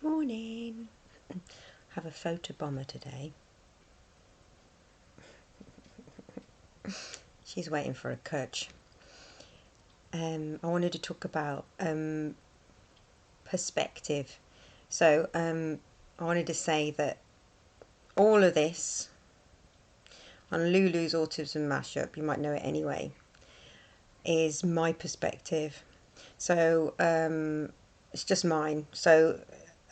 Morning. Have a photo bomber today. She's waiting for a coach. I wanted to talk about perspective. So I wanted to say that all of this on Lulu's Autism Mashup, you might know it anyway, is my perspective. So it's just mine. So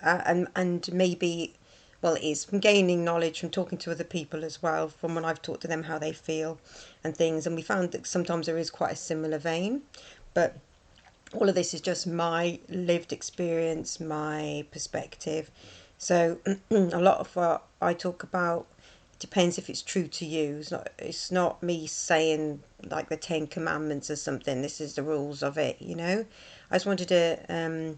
and maybe, well, it is from gaining knowledge from talking to other people as well, from when I've talked to them how they feel and things, and we found that sometimes there is quite a similar vein, but all of this is just my lived experience, my perspective. So a lot of what I talk about depends if it's true to you. It's not me saying like the Ten Commandments or something. This is the rules of it, you know. I just wanted to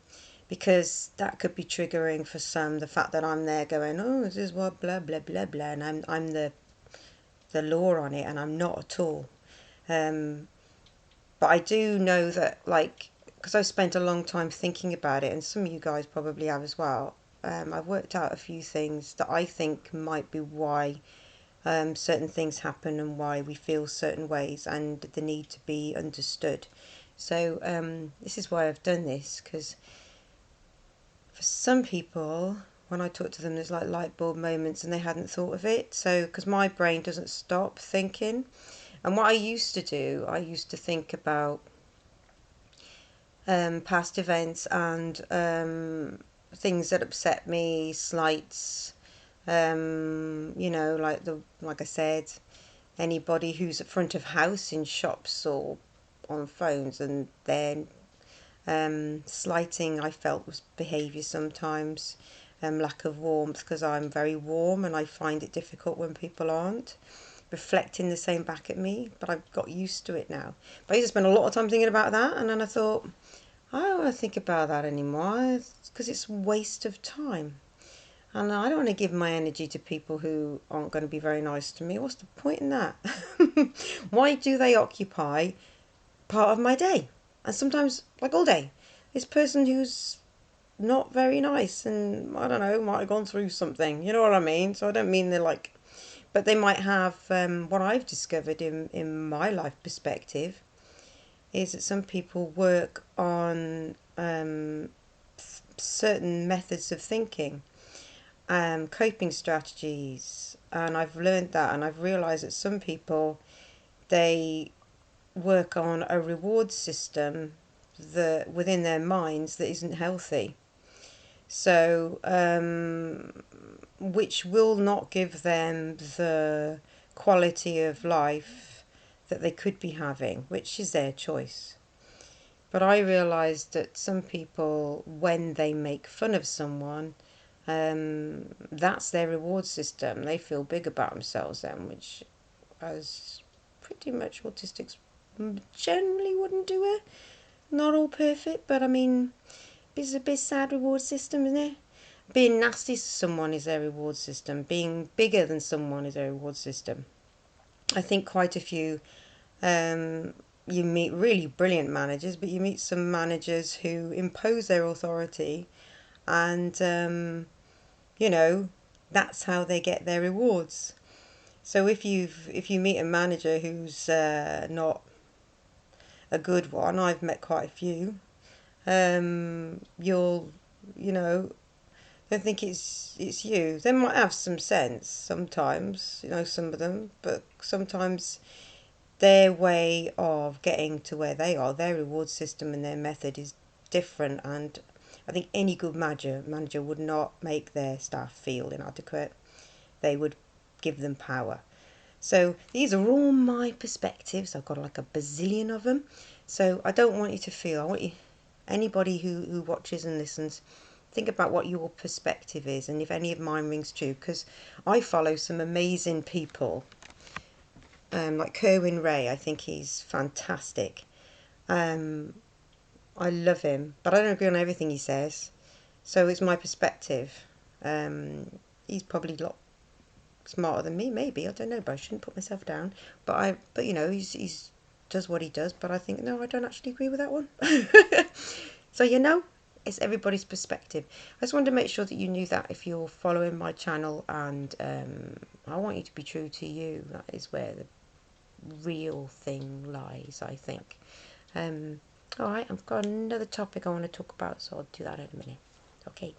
because that could be triggering for some, the fact that I'm there going, oh, this is what blah blah blah blah, and I'm the law on it, and I'm not at all. But I do know that, like, because I spent a long time thinking about it, and some of you guys probably have as well. I've worked out a few things that I think might be why certain things happen and why we feel certain ways, and the need to be understood. So this is why I've done this, because for some people, when I talk to them, there's like light bulb moments and they hadn't thought of it. So, because my brain doesn't stop thinking. And what I used to do, I used to think about past events and things that upset me, slights, like I said, anybody who's at front of house in shops or on phones, and then slighting I felt was behaviour sometimes, lack of warmth, because I'm very warm and I find it difficult when people aren't reflecting the same back at me, but I've got used to it now. But I used to spend a lot of time thinking about that, and then I thought, I don't want to think about that anymore, because it's a waste of time. And I don't want to give my energy to people who aren't going to be very nice to me. What's the point in that? Why do they occupy part of my day? And sometimes, like all day, this person who's not very nice and, I don't know, might have gone through something. You know what I mean? So I don't mean they're like, but they might have, what I've discovered in my life perspective is that some people work on certain methods of thinking, coping strategies, and I've learned that, and I've realised that some people, they work on a reward system that within their minds that isn't healthy. So, which will not give them the quality of life that they could be having, which is their choice. But I realised that some people, when they make fun of someone, that's their reward system. They feel big about themselves then, which, as pretty much autistics generally wouldn't do it. Not all perfect, but I mean, it's a bit sad reward system, isn't it? Being nasty to someone is their reward system. Being bigger than someone is their reward system. I think quite a few, you meet really brilliant managers, but you meet some managers who impose their authority, and that's how they get their rewards. So if you meet a manager who's not a good one, I've met quite a few, you'll, don't think it's you. They might have some sense sometimes, some of them, but sometimes their way of getting to where they are, their reward system and their method is different, and I think any good manager would not make their staff feel inadequate. They would give them power. So these are all my perspectives. I've got like a bazillion of them. So I don't want you to feel, I want you, anybody who watches and listens, think about what your perspective is and if any of mine rings true, because I follow some amazing people, like Kerwin Ray. I think he's fantastic. I love him, but I don't agree on everything he says. So it's my perspective. He's probably a lot smarter than me, maybe. I don't know, but I shouldn't put myself down. But he's does what he does. But I think no, I don't actually agree with that one. So it's everybody's perspective. I just wanted to make sure that you knew that if you're following my channel, and I want you to be true to you. That is where the real thing lies, I think. Alright, I've got another topic I want to talk about, so I'll do that in a minute. Okay.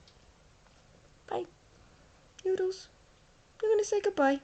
Bye. Noodles. I'm going to say goodbye.